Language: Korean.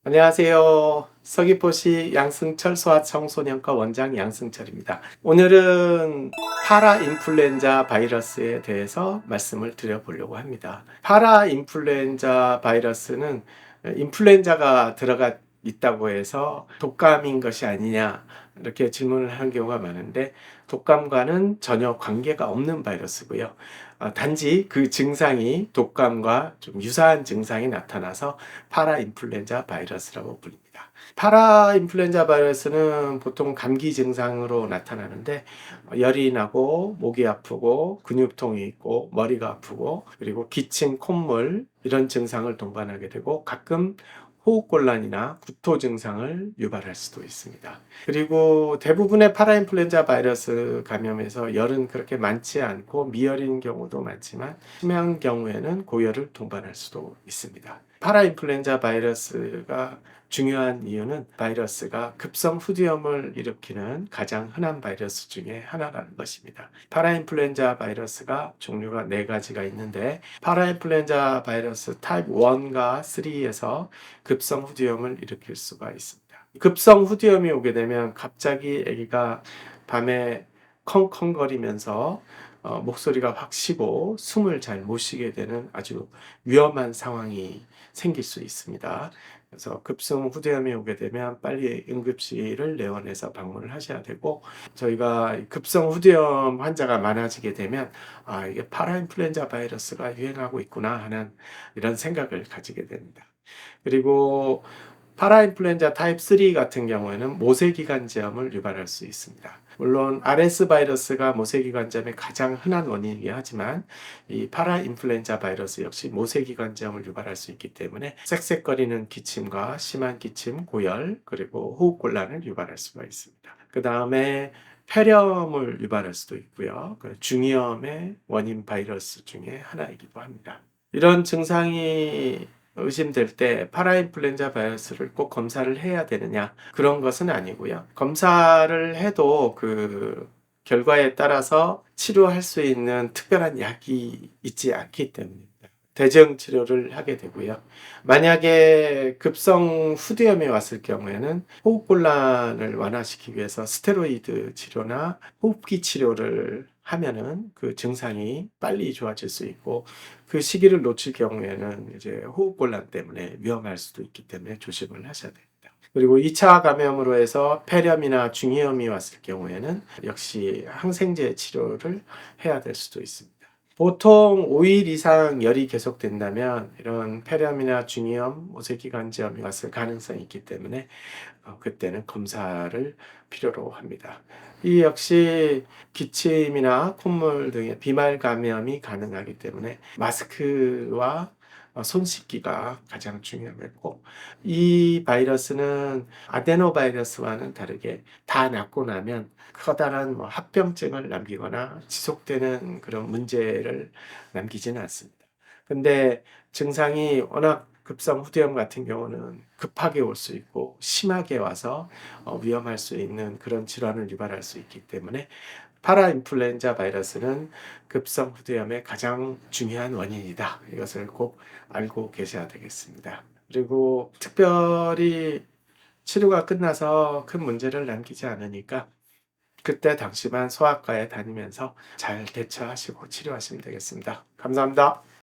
안녕하세요. 서귀포시 양승철 소아청소년과 원장 양승철입니다. 오늘은 파라인플루엔자 바이러스에 대해서 말씀을 드려보려고 합니다. 파라인플루엔자 바이러스는 인플루엔자가 들어가 있다고 해서 독감인 것이 아니냐 이렇게 질문을 하는 경우가 많은데, 독감과는 전혀 관계가 없는 바이러스고요. 단지 그 증상이 독감과 좀 유사한 증상이 나타나서 파라인플루엔자 바이러스라고 불립니다. 파라인플루엔자 바이러스는 보통 감기 증상으로 나타나는데, 열이 나고 목이 아프고 근육통이 있고 머리가 아프고 그리고 기침, 콧물 이런 증상을 동반하게 되고, 가끔 호흡곤란이나 구토 증상을 유발할 수도 있습니다. 그리고 대부분의 파라인플루엔자 바이러스 감염에서 열은 그렇게 많지 않고 미열인 경우도 많지만, 심한 경우에는 고열을 동반할 수도 있습니다. 파라인플루엔자 바이러스가 중요한 이유는 바이러스가 급성 후두염을 일으키는 가장 흔한 바이러스 중에 하나라는 것입니다. 파라인플루엔자 바이러스가 종류가 4가지가 있는데, 파라인플루엔자 바이러스 타입 1과 3에서 급성 후두염을 일으킬 수가 있습니다. 급성 후두염이 오게 되면 갑자기 아기가 밤에 컹컹거리면서 목소리가 확 쉬고 숨을 잘 못 쉬게 되는 아주 위험한 상황이 생길 수 있습니다. 그래서 급성 후두염이 오게 되면 빨리 응급실을 내원해서 방문을 하셔야 되고, 저희가 급성 후두염 환자가 많아지게 되면 이게 파라인플루엔자 바이러스가 유행하고 있구나 하는 이런 생각을 가지게 됩니다. 그리고 파라인플루엔자 타입 3 같은 경우에는 모세기관지염을 유발할 수 있습니다. 물론 RS 바이러스가 모세기관지염의 가장 흔한 원인이긴 하지만, 이 파라인플루엔자 바이러스 역시 모세기관지염을 유발할 수 있기 때문에 쌕쌕거리는 기침과 심한 기침, 고열, 그리고 호흡곤란을 유발할 수가 있습니다. 그 다음에 폐렴을 유발할 수도 있고요. 중이염의 원인 바이러스 중에 하나이기도 합니다. 이런 증상이 의심될 때 파라인플루엔자 바이러스를 꼭 검사를 해야 되느냐, 그런 것은 아니고요. 검사를 해도 그 결과에 따라서 치료할 수 있는 특별한 약이 있지 않기 때문입니다. 대증 치료를 하게 되고요. 만약에 급성 후두염이 왔을 경우에는 호흡곤란을 완화시키기 위해서 스테로이드 치료나 호흡기 치료를 하면은 그 증상이 빨리 좋아질 수 있고, 그 시기를 놓칠 경우에는 이제 호흡곤란 때문에 위험할 수도 있기 때문에 조심을 하셔야 됩니다. 그리고 2차 감염으로 해서 폐렴이나 중이염이 왔을 경우에는 역시 항생제 치료를 해야 될 수도 있습니다. 보통 5일 이상 열이 계속된다면 이런 폐렴이나 중이염, 모세기관지염이 왔을 가능성이 있기 때문에 그때는 검사를 필요로 합니다. 이 역시 기침이나 콧물 등의 비말 감염이 가능하기 때문에 마스크와 손 씻기가 가장 중요하고, 이 바이러스는 아데노바이러스와는 다르게 다 낫고 나면 커다란 합병증을 남기거나 지속되는 그런 문제를 남기지는 않습니다. 근데 증상이 워낙 급성 후두염 같은 경우는 급하게 올 수 있고 심하게 와서 위험할 수 있는 그런 질환을 유발할 수 있기 때문에, 파라인플루엔자 바이러스는 급성 후두염의 가장 중요한 원인이다. 이것을 꼭 알고 계셔야 되겠습니다. 그리고 특별히 치료가 끝나서 큰 문제를 남기지 않으니까 그때 당시만 소아과에 다니면서 잘 대처하시고 치료하시면 되겠습니다. 감사합니다.